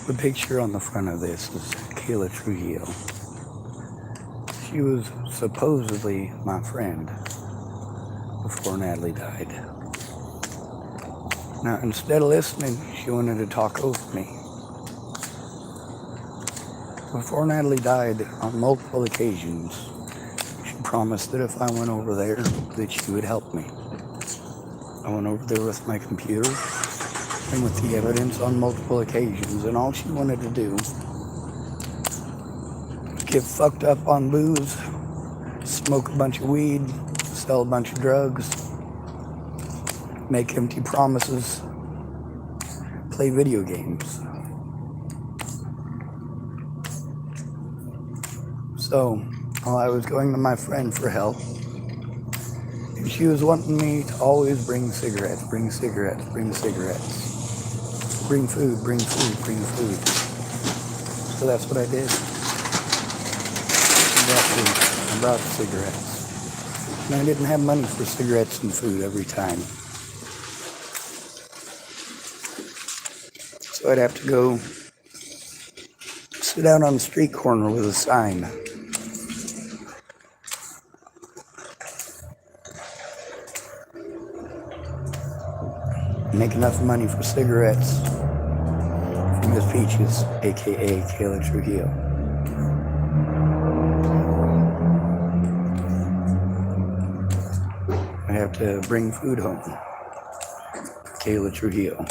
The picture on the front of this is Kayla Trujillo. She was supposedly my friend before Natalie died. Now, instead of listening, she wanted to talk over me. Before Natalie died, on multiple occasions, she promised that if I went over there, that she would help me. I went over there with my computer and with the evidence on multiple occasions, and all she wanted to do was get fucked up on booze, smoke a bunch of weed, sell a bunch of drugs, make empty promises, play video games. So, while I was going to my friend for help, and she was wanting me to always bring cigarettes, bring cigarettes, bring cigarettes. Bring food, bring food, bring food. So that's what I did. I brought cigarettes. And I didn't have money for cigarettes and food every time. So I'd have to go sit out on the street corner with a sign. Make enough money for cigarettes from Miss Peaches, aka Kayla Trujillo. I have to bring food home for Kayla Trujillo.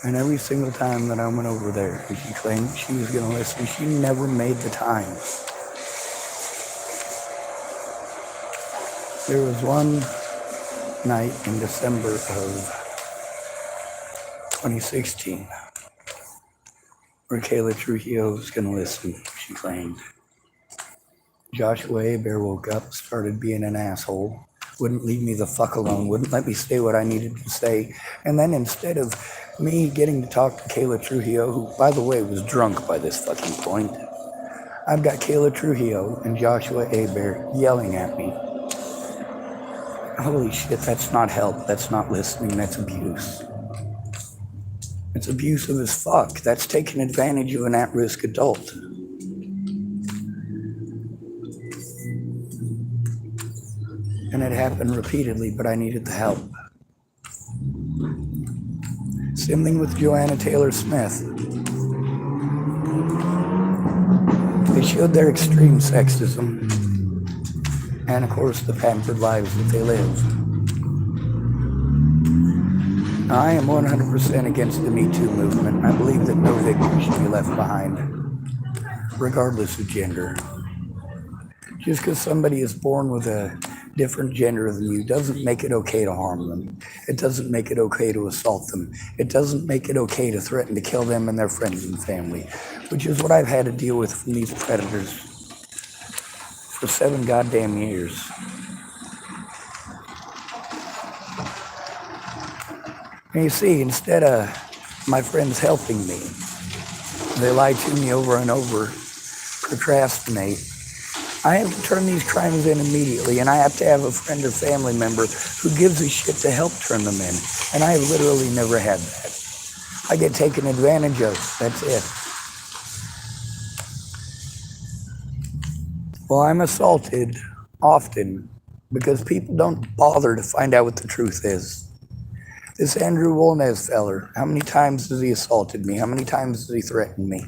And every single time that I went over there, she claimed she was going to listen. She never made the time. There was one night in December of 2016 where Kayla Trujillo was going to listen, she claimed. Joshua Bear woke up, started being an asshole, wouldn't leave me the fuck alone, wouldn't let me say what I needed to say. And then instead of me getting to talk to Kayla Trujillo, who, by the way, was drunk by this fucking point, I've got Kayla Trujillo and Joshua Bear yelling at me. Holy shit, that's not help, that's not listening, that's abuse. It's abusive as fuck. That's taking advantage of an at-risk adult. And it happened repeatedly, but I needed the help. Same thing with Joanna Taylor Smith. They showed their extreme sexism. And of course, the pampered lives that they live. Now, I am 100% against the Me Too movement. I believe that no victim should be left behind, regardless of gender. Just because somebody is born with a different gender than you doesn't make it okay to harm them. It doesn't make it okay to assault them. It doesn't make it okay to threaten to kill them and their friends and family, which is what I've had to deal with from these predators for 7 goddamn years. And you see, instead of my friends helping me, they lie to me over and over, procrastinate. I have to turn these crimes in immediately, and I have to have a friend or family member who gives a shit to help turn them in. And I have literally never had that. I get taken advantage of. That's it. Well, I'm assaulted often because people don't bother to find out what the truth is. This Andrew Wolnez feller, how many times has he assaulted me? How many times has he threatened me?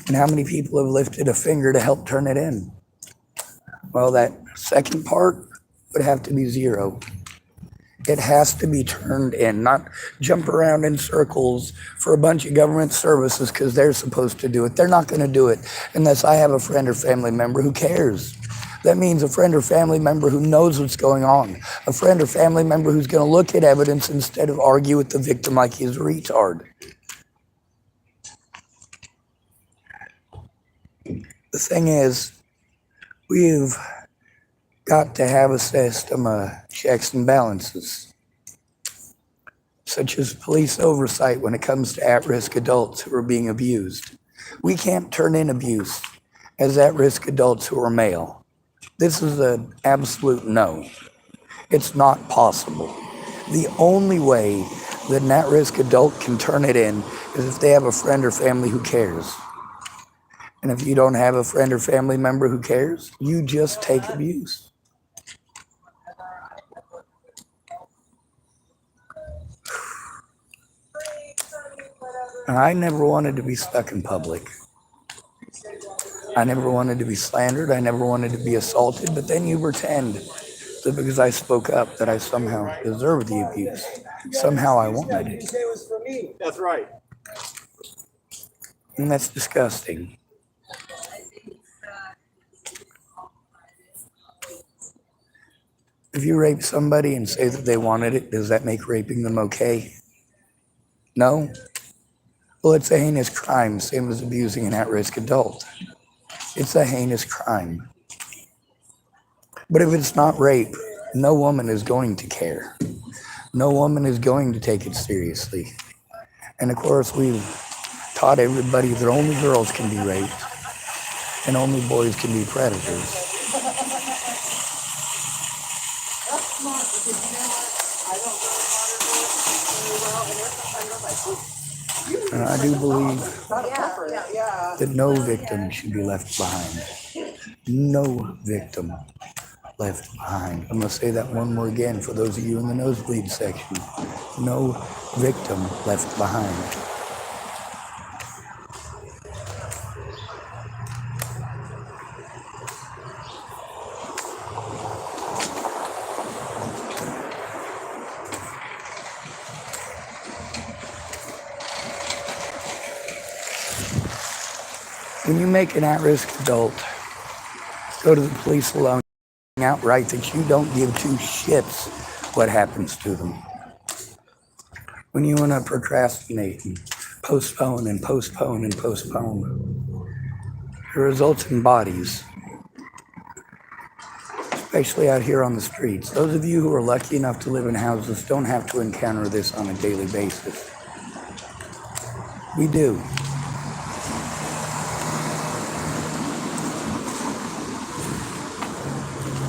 And how many people have lifted a finger to help turn it in? Well, that second part would have to be 0. It has to be turned in, not jump around in circles for a bunch of government services because they're supposed to do it. They're not going to do it unless I have a friend or family member who cares. That means a friend or family member who knows what's going on. A friend or family member who's going to look at evidence instead of argue with the victim like he's a retard. The thing is, we've got to have a system of checks and balances, such as police oversight when it comes to at-risk adults who are being abused. We can't turn in abuse as at-risk adults who are male. This is an absolute no. It's not possible. The only way that an at-risk adult can turn it in is if they have a friend or family who cares. And if you don't have a friend or family member who cares, you just take abuse. I never wanted to be stuck in public. I never wanted to be slandered. I never wanted to be assaulted. But then you pretend that because I spoke up that I somehow deserved the abuse. Somehow I wanted it. That's right. And that's disgusting. If you rape somebody and say that they wanted it, does that make raping them okay? No? Well, it's a heinous crime, same as abusing an at-risk adult. It's a heinous crime. But if it's not rape, no woman is going to care. No woman is going to take it seriously. And of course, we've taught everybody that only girls can be raped and only boys can be predators. And I do believe that no victim should be left behind. No victim left behind. I'm going to say that one more again for those of you in the nosebleed section. No victim left behind. When you make an at-risk adult go to the police alone, outright that you don't give two shits what happens to them. When you want to procrastinate and postpone and postpone and postpone, it results in bodies, especially out here on the streets. Those of you who are lucky enough to live in houses don't have to encounter this on a daily basis. We do.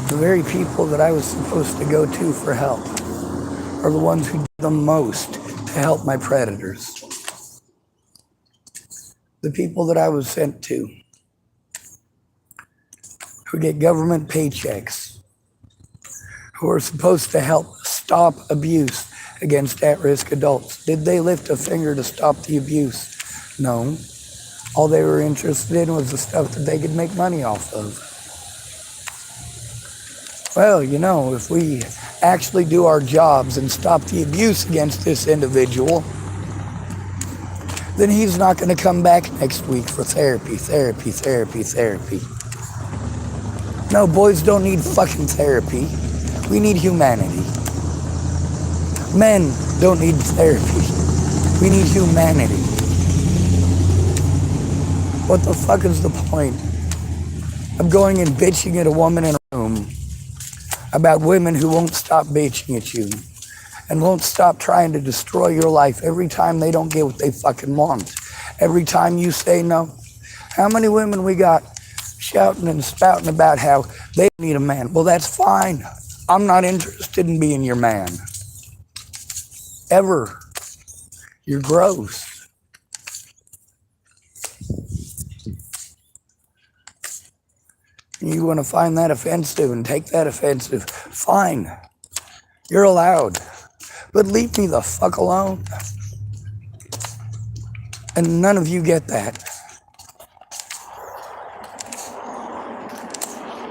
The very people that I was supposed to go to for help are the ones who do the most to help my predators. The people that I was sent to, who get government paychecks, who are supposed to help stop abuse against at-risk adults. Did they lift a finger to stop the abuse? No. All they were interested in was the stuff that they could make money off of. Well, you know, if we actually do our jobs and stop the abuse against this individual, then he's not going to come back next week for therapy. No, boys don't need fucking therapy. We need humanity. Men don't need therapy. We need humanity. What the fuck is the point of going and bitching at a woman in a room about women who won't stop bitching at you and won't stop trying to destroy your life every time they don't get what they fucking want? Every time you say no. How many women we got shouting and spouting about how they need a man? Well, that's fine. I'm not interested in being your man. Ever. You're gross. You want to find that offensive and take that offensive, fine. You're allowed. But leave me the fuck alone. And none of you get that.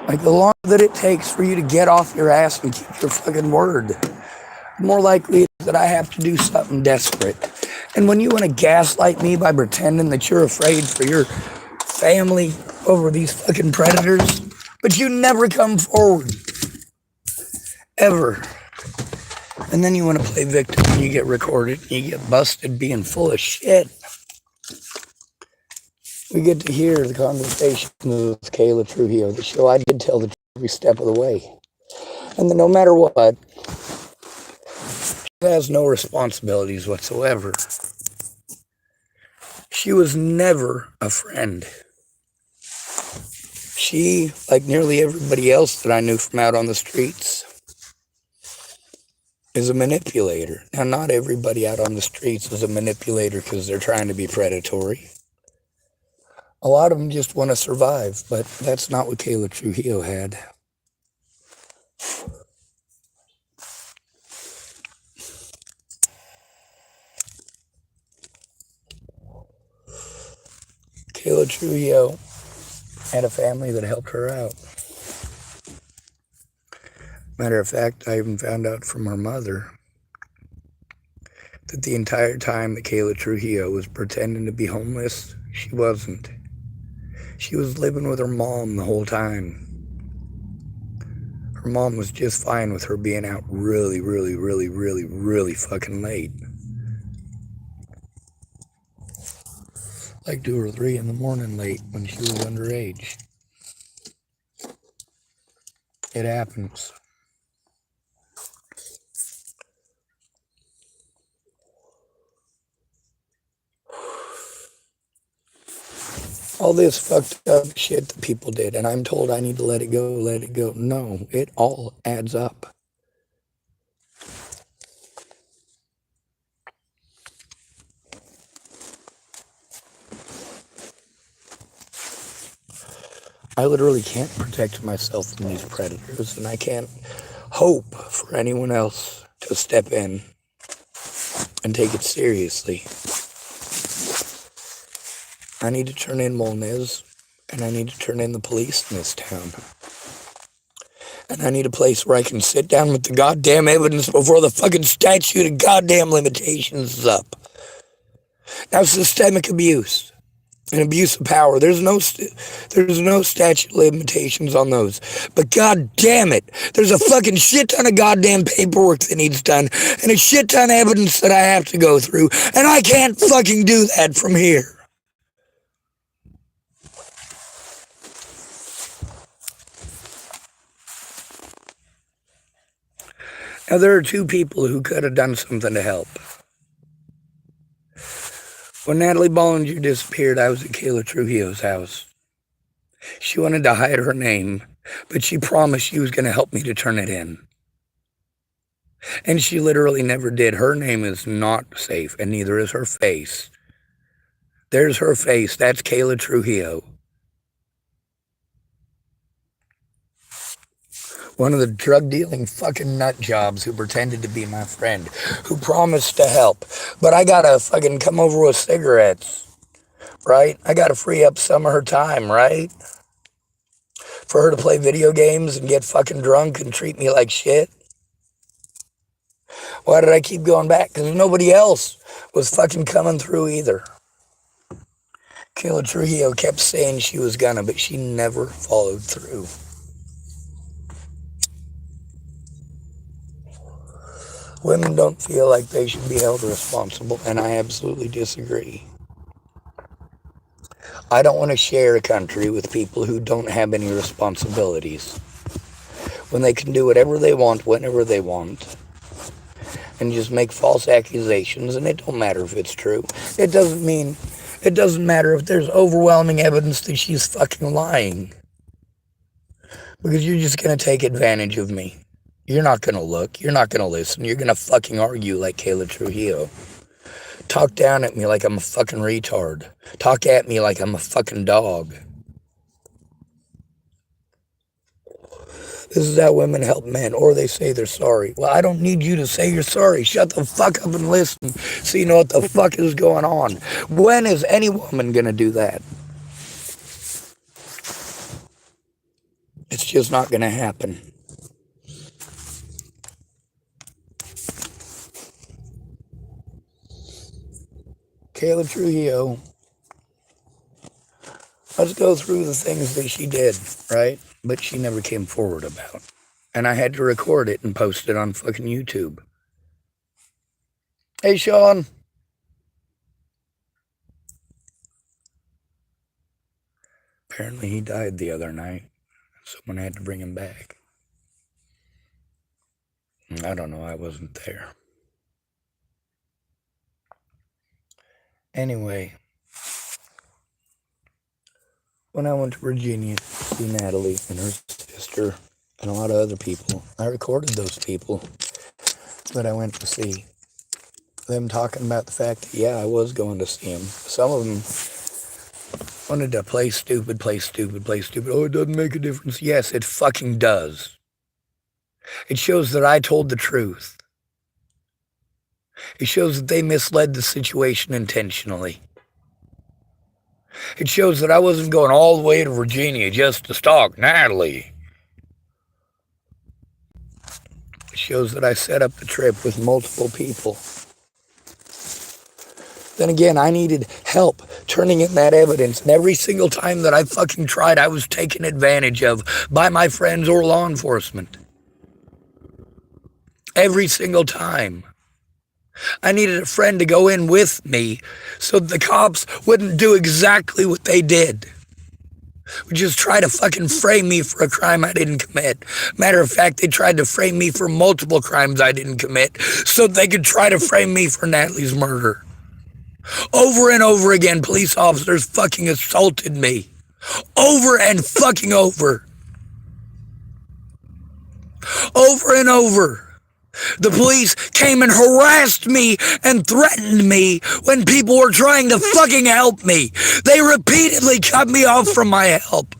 Like, the longer that it takes for you to get off your ass and keep your fucking word, the more likely it is that I have to do something desperate. And when you want to gaslight me by pretending that you're afraid for your family over these fucking predators, but you never come forward. Ever. And then you want to play victim and you get recorded and you get busted being full of shit. We get to hear the conversation with Kayla Trujillo, the show. I did tell the truth every step of the way. And then no matter what, she has no responsibilities whatsoever. She was never a friend. She, like nearly everybody else that I knew from out on the streets, is a manipulator. Now, not everybody out on the streets is a manipulator because they're trying to be predatory. A lot of them just want to survive, but that's not what Kayla Trujillo had. Kayla Trujillo had a family that helped her out. Matter of fact, I even found out from her mother that the entire time that Kayla Trujillo was pretending to be homeless, she wasn't. She was living with her mom the whole time. Her mom was just fine with her being out really, really, really, really, really fucking late. Like 2 or 3 in the morning late when she was underage. It happens. All this fucked up shit that people did, and I'm told I need to let it go, let it go. No, it all adds up. I literally can't protect myself from these predators, and I can't hope for anyone else to step in and take it seriously. I need to turn in Molnez, and I need to turn in the police in this town. And I need a place where I can sit down with the goddamn evidence before the fucking statute of goddamn limitations is up. Now, systemic abuse and abuse of power, there's no statute of limitations on those. But god damn it, there's a fucking shit ton of goddamn paperwork that needs done and a shit ton of evidence that I have to go through, and I can't fucking do that from here. Now, there are 2 people who could have done something to help. When Natalie Bollinger disappeared, I was at Kayla Trujillo's house. She wanted to hide her name, but she promised she was going to help me to turn it in. And she literally never did. Her name is not safe, and neither is her face. There's her face. That's Kayla Trujillo. One of the drug-dealing fucking nut jobs who pretended to be my friend, who promised to help. But I gotta fucking come over with cigarettes, right? I gotta free up some of her time, right? For her to play video games and get fucking drunk and treat me like shit. Why did I keep going back? Because nobody else was fucking coming through either. Kayla Trujillo kept saying she was gonna, but she never followed through. Women don't feel like they should be held responsible, and I absolutely disagree. I don't want to share a country with people who don't have any responsibilities, when they can do whatever they want, whenever they want, and just make false accusations, and it don't matter if it's true. It doesn't matter if there's overwhelming evidence that she's fucking lying, because you're just going to take advantage of me. You're not going to look. You're not going to listen. You're going to fucking argue like Kayla Trujillo. Talk down at me like I'm a fucking retard. Talk at me like I'm a fucking dog. This is how women help men, or they say they're sorry. Well, I don't need you to say you're sorry. Shut the fuck up and listen so you know what the fuck is going on. When is any woman going to do that? It's just not going to happen. Kayla Trujillo, let's go through the things that she did, right? But she never came forward about. And I had to record it and post it on fucking YouTube. Hey, Sean. Apparently he died the other night. Someone had to bring him back. I don't know, I wasn't there. Anyway, when I went to Virginia to see Natalie and her sister and a lot of other people, I recorded those people. that I went to see. Them talking about the fact that, yeah, I was going to see him. Some of them wanted to play stupid. Oh, it doesn't make a difference. Yes, it fucking does. It shows that I told the truth. It shows that they misled the situation intentionally. It shows that I wasn't going all the way to Virginia just to stalk Natalie. It shows that I set up the trip with multiple people. Then again, I needed help turning in that evidence, and every single time that I fucking tried, I was taken advantage of by my friends or law enforcement. Every single time. I needed a friend to go in with me so the cops wouldn't do exactly what they did. Would just try to fucking frame me for a crime I didn't commit. Matter of fact, they tried to frame me for multiple crimes I didn't commit so they could try to frame me for Natalie's murder. Over and over again, police officers fucking assaulted me. Over and fucking over. Over and over. The police came and harassed me and threatened me when people were trying to fucking help me. They repeatedly cut me off from my help.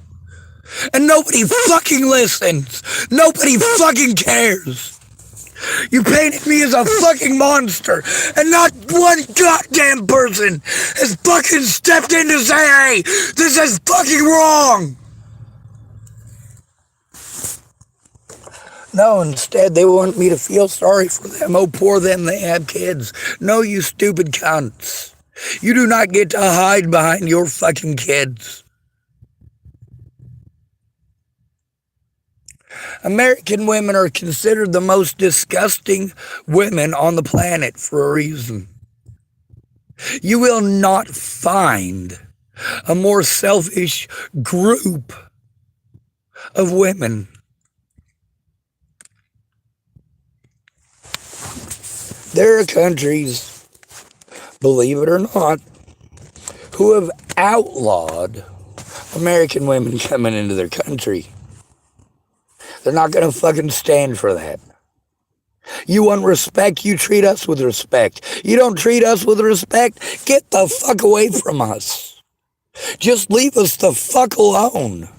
And nobody fucking listens. Nobody fucking cares. You painted me as a fucking monster, and not one goddamn person has fucking stepped in to say, hey, this is fucking wrong. No, instead they want me to feel sorry for them. Oh, poor them, they have kids. No, you stupid cunts. You do not get to hide behind your fucking kids. American women are considered the most disgusting women on the planet for a reason. You will not find a more selfish group of women. There are countries, believe it or not, who have outlawed American women coming into their country. They're not going to fucking stand for that. You want respect, you treat us with respect. You don't treat us with respect, get the fuck away from us. Just leave us the fuck alone.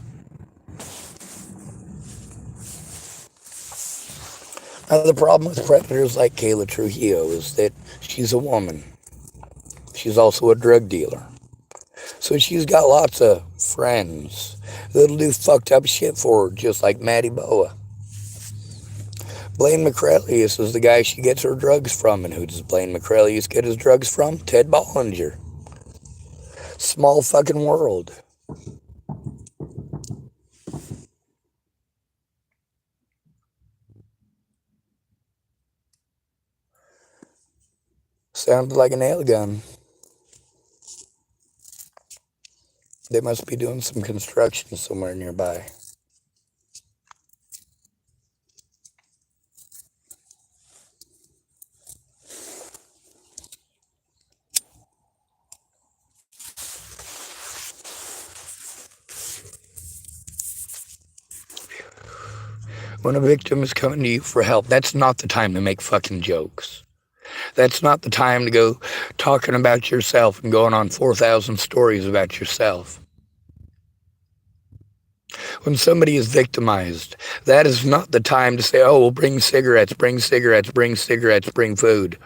Now, the problem with predators like Kayla Trujillo is that she's a woman. She's also a drug dealer. So she's got lots of friends that'll do fucked up shit for her, just like Maddie Boa. Blaine McCrelius is the guy she gets her drugs from. And who does Blaine McCrelius get his drugs from? Ted Bollinger. Small fucking world. Sounded like a nail gun. They must be doing some construction somewhere nearby. When a victim is coming to you for help, that's not the time to make fucking jokes. That's not the time to go talking about yourself and going on 4,000 stories about yourself. When somebody is victimized, that is not the time to say, oh, well, bring cigarettes, bring food.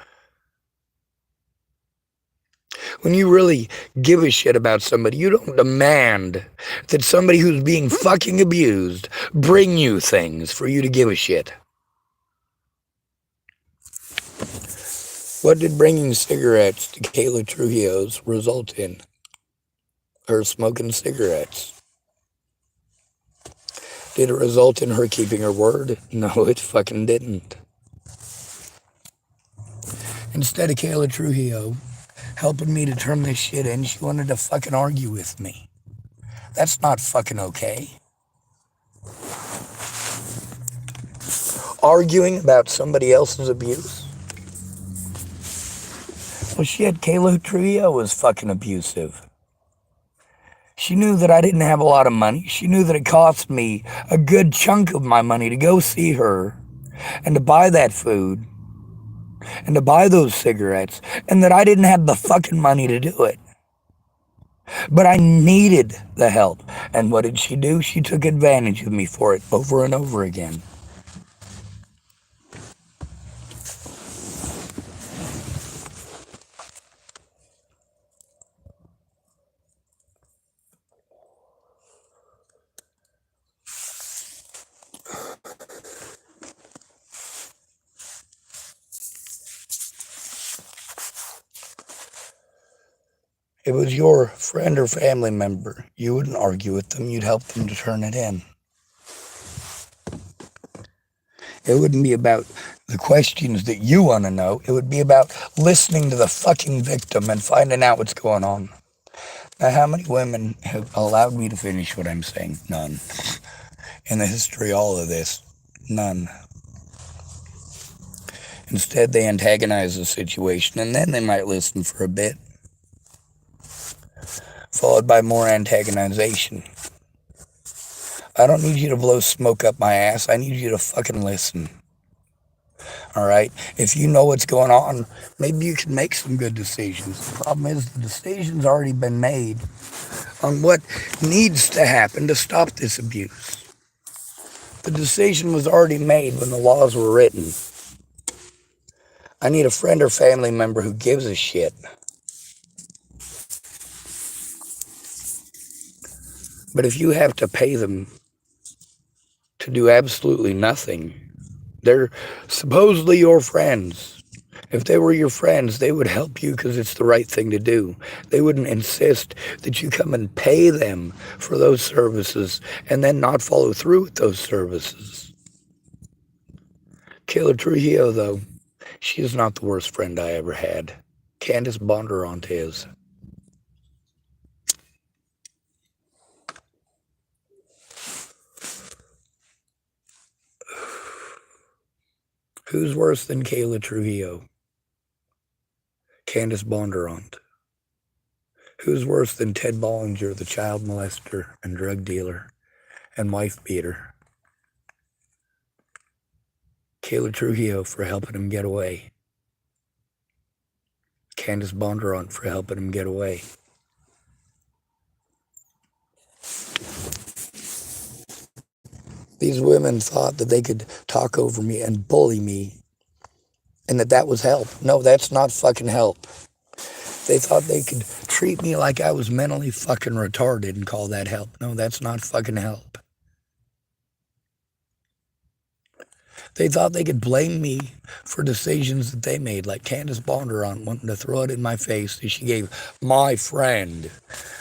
When you really give a shit about somebody, you don't demand that somebody who's being fucking abused bring you things for you to give a shit. What did bringing cigarettes to Kayla Trujillo's result in? Her smoking cigarettes. Did it result in her keeping her word? No, it fucking didn't. Instead of Kayla Trujillo helping me to turn this shit in, she wanted to fucking argue with me. That's not fucking okay. Arguing about somebody else's abuse? Well, shit, Kayla Trujillo was fucking abusive. She knew that I didn't have a lot of money. She knew that it cost me a good chunk of my money to go see her and to buy that food. and to buy those cigarettes, and that I didn't have the fucking money to do it. But I needed the help. And what did she do? She took advantage of me for it over and over again. It was your friend or family member. You wouldn't argue with them. You'd help them to turn it in. It wouldn't be about the questions that you want to know. It would be about listening to the fucking victim and finding out what's going on. Now, how many women have allowed me to finish what I'm saying? None. In the history of all of this, none. Instead, they antagonize the situation, and then they might listen for a bit, followed by more antagonization. I don't need you to blow smoke up my ass. I need you to fucking listen. All right? If you know what's going on, maybe you can make some good decisions. The problem is the decision's already been made on what needs to happen to stop this abuse. The decision was already made when the laws were written. I need a friend or family member who gives a shit. But if you have to pay them to do absolutely nothing, they're supposedly your friends. If they were your friends, they would help you because it's the right thing to do. They wouldn't insist that you come and pay them for those services and then not follow through with those services. Kayla Trujillo, though, she is not the worst friend I ever had. Candace Bondurant is. Who's worse than Kayla Trujillo? Candace Bondurant. Who's worse than Ted Bollinger, the child molester and drug dealer and wife beater? Kayla Trujillo for helping him get away. Candace Bondurant for helping him get away. These women thought that they could talk over me and bully me and that was help. No, that's not fucking help. They thought they could treat me like I was mentally fucking retarded and call that help. No, that's not fucking help. They thought they could blame me for decisions that they made, like Candace Bondurant wanting to throw it in my face that she gave my friend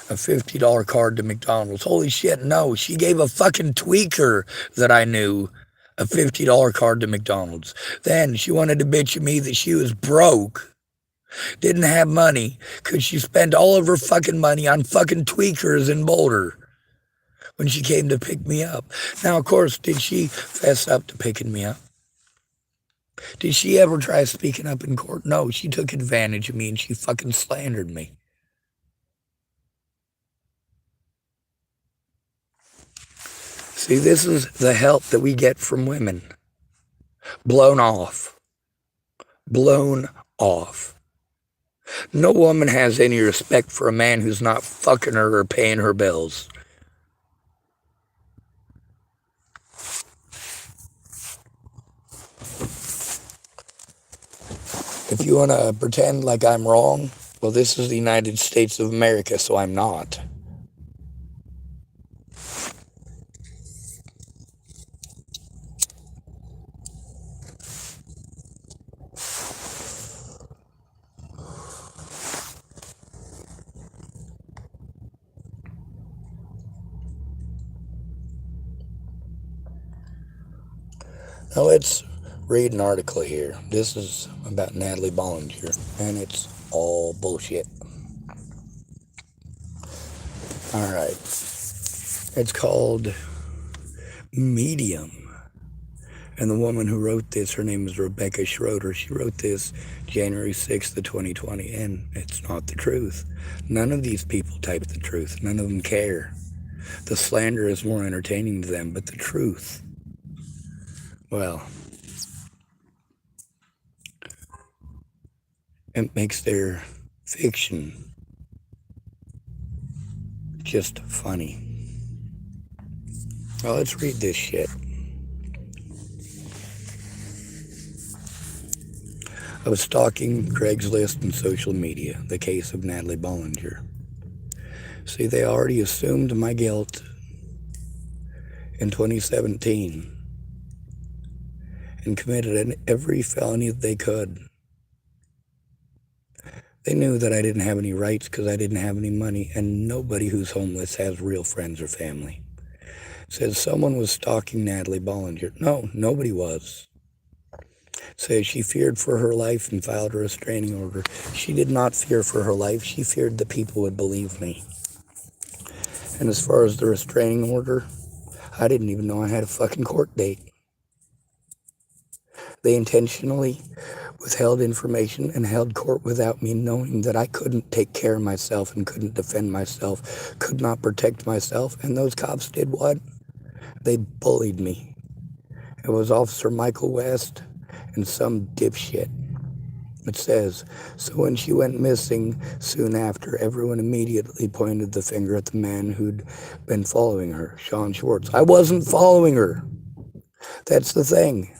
a $50 card to McDonald's. Holy shit, no, she gave a fucking tweaker that I knew a $50 card to McDonald's. Then she wanted to bitch at me that she was broke, didn't have money, because she spent all of her fucking money on fucking tweakers in Boulder when she came to pick me up. Now, of course, did she fess up to picking me up? Did she ever try speaking up in court? No, she took advantage of me and she fucking slandered me. See, this is the help that we get from women. Blown off. Blown off. No woman has any respect for a man who's not fucking her or paying her bills. If you want to pretend like I'm wrong, well, this is the United States of America, so I'm not. Now let's read an article here. This is about Natalie Bollinger, and it's all bullshit. All right. It's called Medium. And the woman who wrote this, her name is Rebecca Schroeder. She wrote this January 6th of 2020, and it's not the truth. None of these people type the truth. None of them care. The slander is more entertaining to them, but the truth, well, It makes their fiction just funny. Well, let's read this shit. I was stalking Craigslist and social media, the case of Natalie Bollinger. See, they already assumed my guilt in 2017 and committed every felony that they could. They knew that I didn't have any rights because I didn't have any money, and nobody who's homeless has real friends or family. Says someone was stalking Natalie Bollinger. No, nobody was. Says she feared for her life and filed a restraining order. She did not fear for her life. She feared that people would believe me. And as far as the restraining order, I didn't even know I had a fucking court date. They intentionally withheld information and held court without me knowing that I couldn't take care of myself and couldn't defend myself, could not protect myself. And those cops did what? They bullied me. It was Officer Michael West and some dipshit. It says, so when she went missing soon after, everyone immediately pointed the finger at the man who'd been following her, Sean Schwartz. I wasn't following her. That's the thing,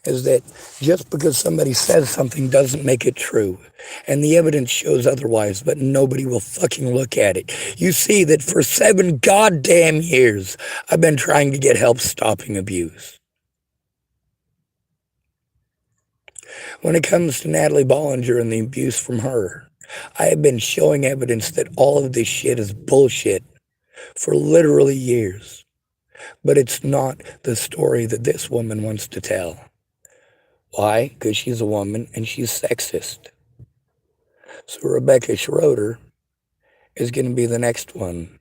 is that just because somebody says something doesn't make it true. And the evidence shows otherwise, but nobody will fucking look at it. You see that for 7 goddamn years, I've been trying to get help stopping abuse. When it comes to Natalie Bollinger and the abuse from her, I have been showing evidence that all of this shit is bullshit for literally years. But it's not the story that this woman wants to tell. Why? Because she's a woman and she's sexist. So Rebecca Schroeder is going to be the next one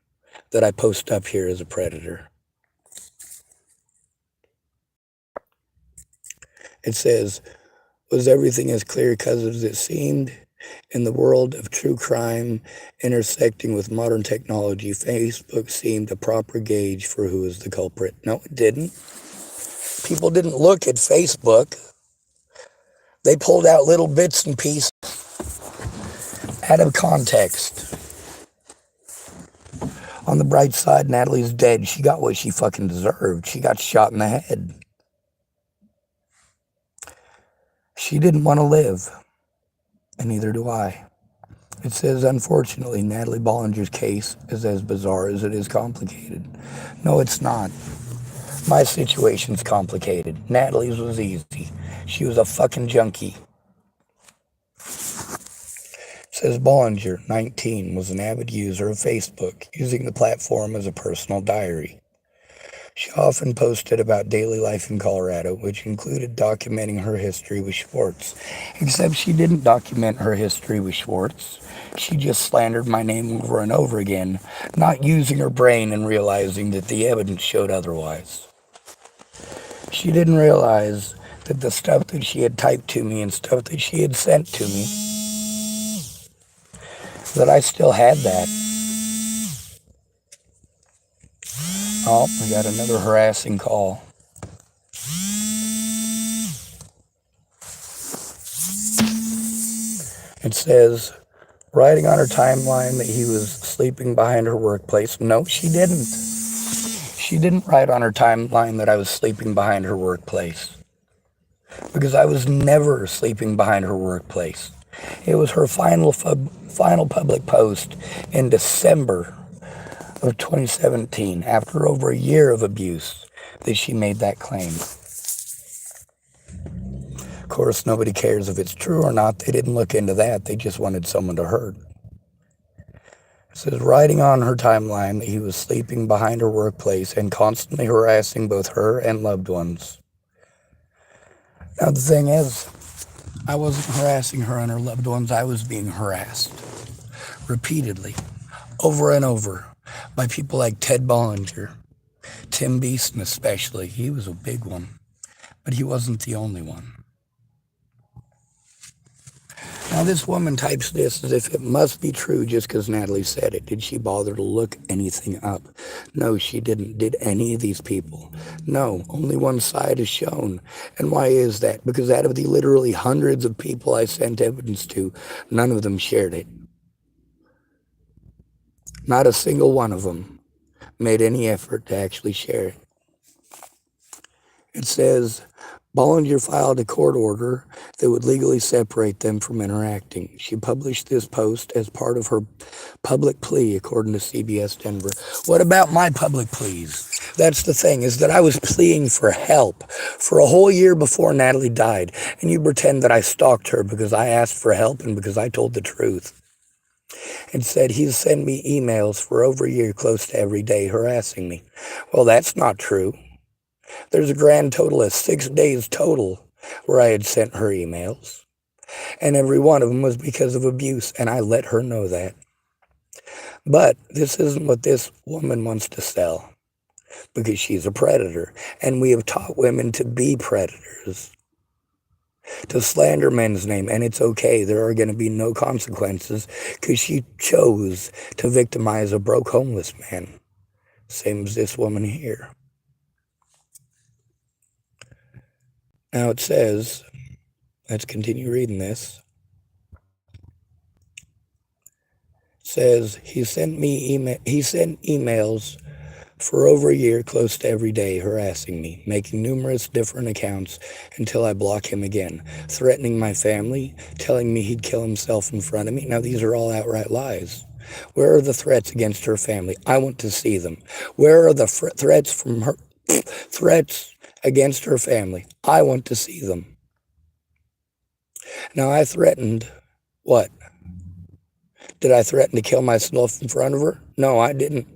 that I post up here as a predator. It says, was everything as clear-cut as it seemed? In the world of true crime intersecting with modern technology, Facebook seemed a proper gauge for who is the culprit. No, it didn't. People didn't look at Facebook. They pulled out little bits and pieces out of context. On the bright side, Natalie's dead. She got what she fucking deserved. She got shot in the head. She didn't want to live, and neither do I. It says, unfortunately, Natalie Bollinger's case is as bizarre as it is complicated. No, it's not. My situation's complicated. Natalie's was easy. She was a fucking junkie. It says Bollinger, 19, was an avid user of Facebook, using the platform as a personal diary. She often posted about daily life in Colorado, which included documenting her history with Schwartz. Except she didn't document her history with Schwartz. She just slandered my name over and over again, not using her brain and realizing that the evidence showed otherwise. She didn't realize that the stuff that she had typed to me and stuff that she had sent to me, that I still had that. Oh, we got another harassing call. It says, writing on her timeline that he was sleeping behind her workplace. No, she didn't. She didn't write on her timeline that I was sleeping behind her workplace. Because I was never sleeping behind her workplace. It was her final public post in December of 2017, after over a year of abuse, that she made that claim. Of course, nobody cares if it's true or not. They didn't look into that. They just wanted someone to hurt. It says, writing on her timeline that he was sleeping behind her workplace and constantly harassing both her and loved ones. Now, the thing is, I wasn't harassing her and her loved ones. I was being harassed repeatedly, over and over, by people like Ted Bollinger, Tim Beeston especially. He was a big one, but he wasn't the only one. Now, this woman types this as if it must be true just because Natalie said it. Did she bother to look anything up? No, she didn't. Did any of these people No, only one side is shown. And why is that? Because out of the literally hundreds of people I sent evidence to, none of them shared it. Not a single one of them made any effort to actually share it. It says Bollinger filed a court order that would legally separate them from interacting. She published this post as part of her public plea, according to CBS Denver. What about my public pleas? That's the thing, is that I was pleading for help for a whole year before Natalie died, and you pretend that I stalked her because I asked for help and because I told the truth. And said he's sent me emails for over a year, close to every day, harassing me. Well, that's not true. There's a grand total of 6 days total where I had sent her emails, and every one of them was because of abuse, and I let her know that. But this isn't what this woman wants to sell, because she's a predator, and we have taught women to be predators, to slander men's name, and it's okay. There are going to be no consequences because she chose to victimize a broke homeless man, same as this woman here. Now it says, let's continue reading this. It says he sent emails for over a year, close to every day, harassing me, making numerous different accounts until I block him again, threatening my family, telling me he'd kill himself in front of me. Now, these are all outright lies. Where are the threats against her family? I want to see them. Where are the threats from her? Threats against her family. I want to see them. Now, I threatened what? Did I threaten to kill myself in front of her? No, I didn't.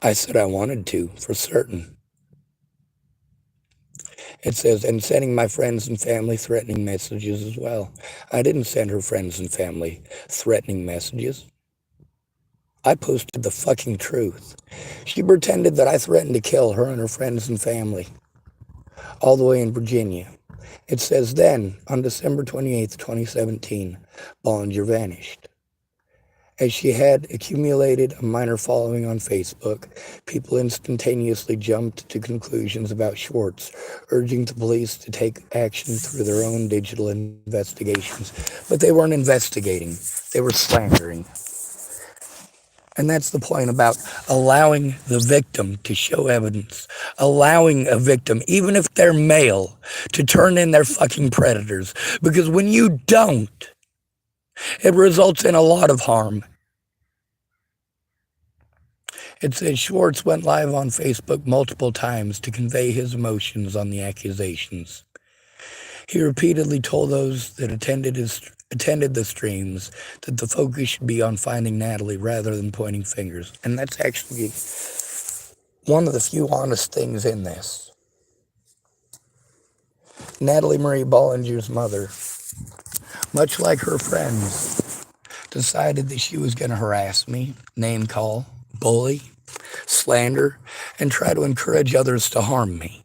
I said I wanted to, for certain. It says, and sending my friends and family threatening messages as well. I didn't send her friends and family threatening messages. I posted the fucking truth. She pretended that I threatened to kill her and her friends and family, all the way in Virginia. It says then, on December 28th, 2017, Bollinger vanished. As she had accumulated a minor following on Facebook, people instantaneously jumped to conclusions about Schwartz, urging the police to take action through their own digital investigations. But they weren't investigating, they were slandering. And that's the point about allowing the victim to show evidence, allowing a victim, even if they're male, to turn in their fucking predators. Because when you don't, it results in a lot of harm. It says Schwartz went live on Facebook multiple times to convey his emotions on the accusations. He repeatedly told those that attended the streams that the focus should be on finding Natalie rather than pointing fingers. And that's actually one of the few honest things in this. Natalie Marie Bollinger's mother, much like her friends, decided that she was going to harass me, name call, bully, slander, and try to encourage others to harm me.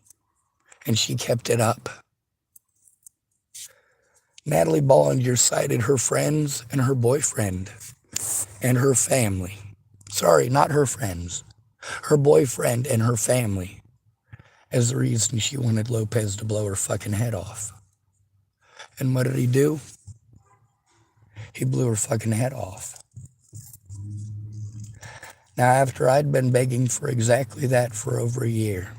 And she kept it up. Natalie Bollinger cited her friends and her boyfriend and her family. Sorry, not her friends. Her boyfriend and her family as the reason she wanted Lopez to blow her fucking head off. And what did he do? He blew her fucking head off. Now, after I'd been begging for exactly that for over a year,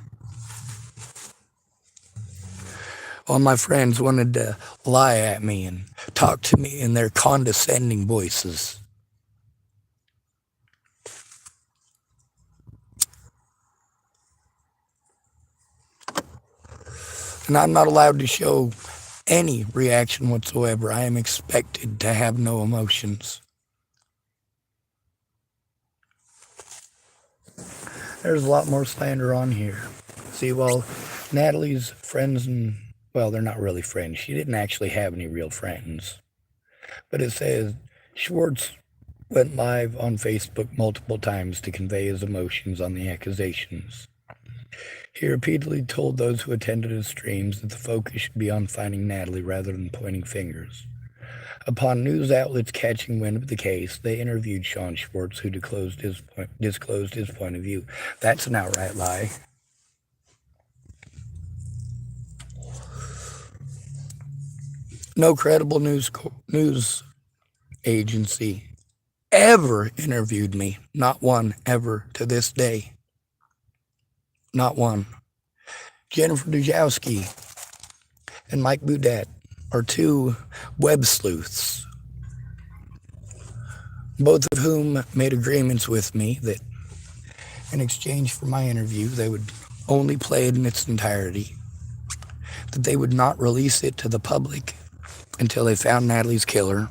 all my friends wanted to lie at me and talk to me in their condescending voices. And I'm not allowed to show any reaction whatsoever. I am expected to have no emotions. There's a lot more slander on here. See, well, Natalie's friends and, well, they're not really friends. She didn't actually have any real friends. But it says Schwartz went live on Facebook multiple times to convey his emotions on the accusations. He repeatedly told those who attended his streams that the focus should be on finding Natalie rather than pointing fingers. Upon news outlets catching wind of the case, they interviewed Sean Schwartz, who disclosed his point of view. That's an outright lie. No credible news agency ever interviewed me. Not one, ever, to this day. Not one. Jennifer Dujowski and Mike Boudet are two web sleuths, both of whom made agreements with me that in exchange for my interview, they would only play it in its entirety, that they would not release it to the public until they found Natalie's killer,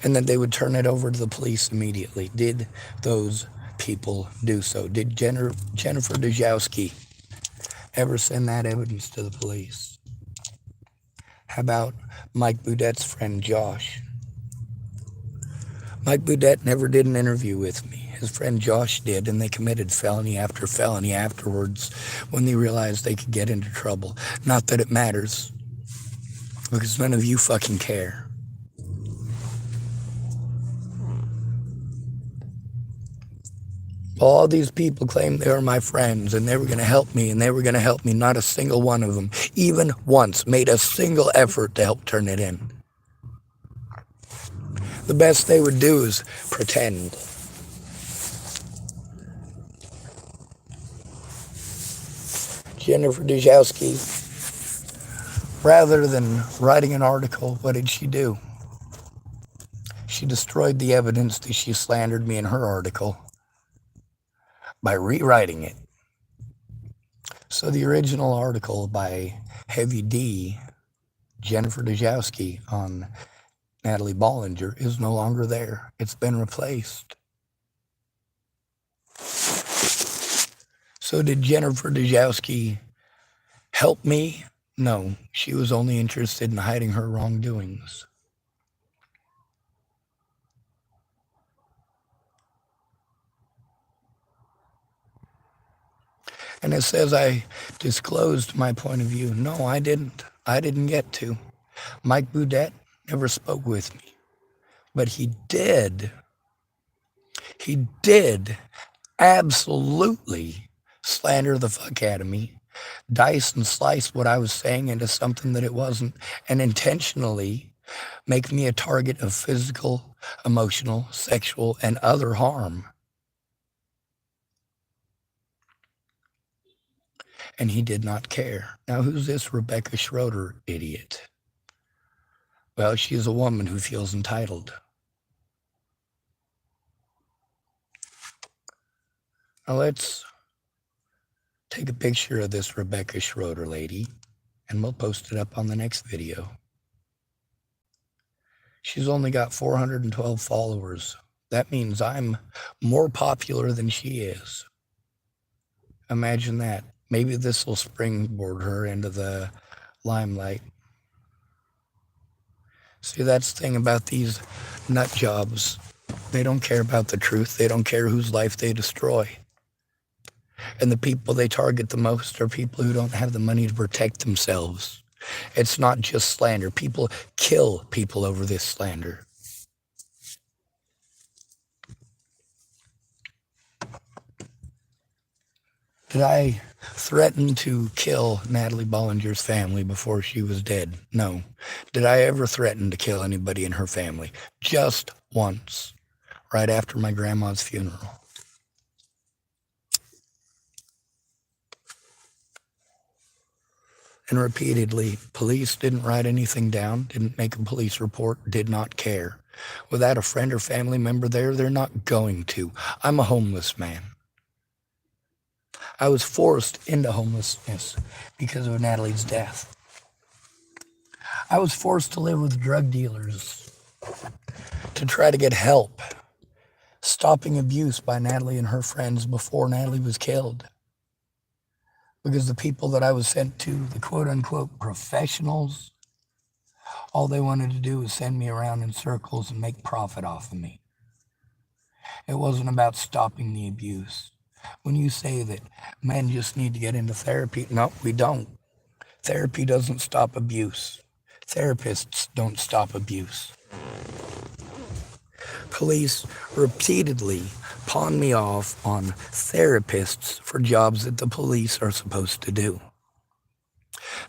and that they would turn it over to the police immediately. Did those people do so? Did Jennifer Dujowski ever send that evidence to the police? How about Mike Boudet's friend Josh? Mike Boudet never did an interview with me. His friend Josh did, and they committed felony after felony afterwards when they realized they could get into trouble. Not that it matters, because none of you fucking care. All these people claimed they were my friends and they were going to help me, and they were going to help me. Not a single one of them, even once, made a single effort to help turn it in. The best they would do is pretend. Jennifer Dujowski, rather than writing an article, what did she do? She destroyed the evidence that she slandered me in her article by rewriting it. So the original article by Heavy D, Jennifer Dujowski, on Natalie Bollinger is no longer there. It's been replaced. So did Jennifer Dujowski help me? No, she was only interested in hiding her wrongdoings. And it says I disclosed my point of view. No, I didn't. I didn't get to. Mike Boudet never spoke with me. But he did absolutely slander the fuck out of me, dice and slice what I was saying into something that it wasn't, and intentionally make me a target of physical, emotional, sexual, and other harm. And he did not care. Now, who's this Rebecca Schroeder idiot? Well, she is a woman who feels entitled. Now, let's take a picture of this Rebecca Schroeder lady, and we'll post it up on the next video. She's only got 412 followers. That means I'm more popular than she is. Imagine that. Maybe this will springboard her into the limelight. See, that's the thing about these nut jobs. They don't care about the truth. They don't care whose life they destroy. And the people they target the most are people who don't have the money to protect themselves. It's not just slander. People kill people over this slander. Did I threaten to kill Natalie Bollinger's family before she was dead? No. Did I ever threaten to kill anybody in her family? Just once, right after my grandma's funeral. And repeatedly, police didn't write anything down, didn't make a police report, did not care. Without a friend or family member there, they're not going to. I'm a homeless man. I was forced into homelessness because of Natalie's death. I was forced to live with drug dealers to try to get help, stopping abuse by Natalie and her friends before Natalie was killed. Because the people that I was sent to, the quote-unquote professionals, all they wanted to do was send me around in circles and make profit off of me. It wasn't about stopping the abuse. When you say that men just need to get into therapy, no, we don't. Therapy doesn't stop abuse. Therapists don't stop abuse. Police repeatedly pawn me off on therapists for jobs that the police are supposed to do.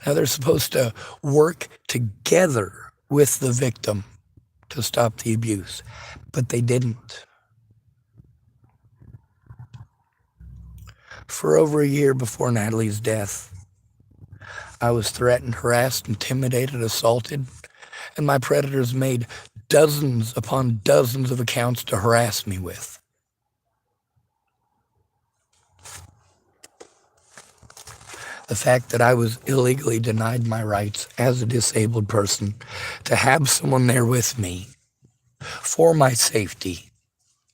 Now, they're supposed to work together with the victim to stop the abuse, but they didn't. For over a year before Natalie's death, I was threatened, harassed, intimidated, assaulted, and my predators made dozens upon dozens of accounts to harass me with. The fact that I was illegally denied my rights as a disabled person to have someone there with me for my safety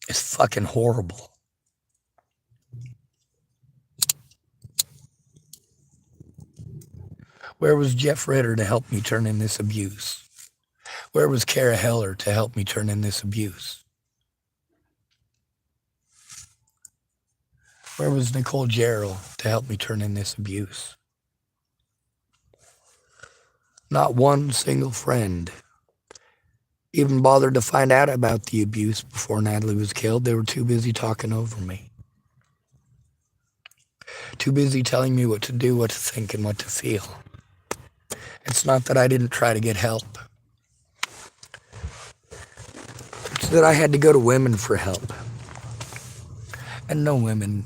is fucking horrible. Where was Jeff Ritter to help me turn in this abuse? Where was Kara Heller to help me turn in this abuse? Where was Nicole Gerald to help me turn in this abuse? Not one single friend even bothered to find out about the abuse before Natalie was killed. They were too busy talking over me. Too busy telling me what to do, what to think, and what to feel. It's not that I didn't try to get help. It's that I had to go to women for help. And no women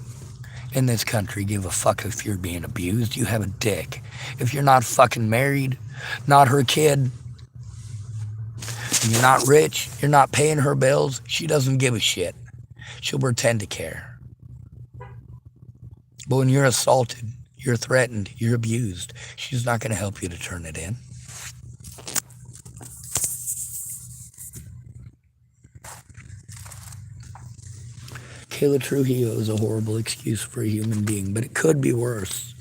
in this country give a fuck if you're being abused. You have a dick. If you're not fucking married, not her kid, and you're not rich, you're not paying her bills, she doesn't give a shit. She'll pretend to care. But when you're assaulted, you're threatened, you're abused, she's not going to help you to turn it in. Kayla Trujillo is a horrible excuse for a human being, but it could be worse.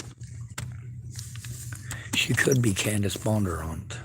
She could be Candace Bondurant.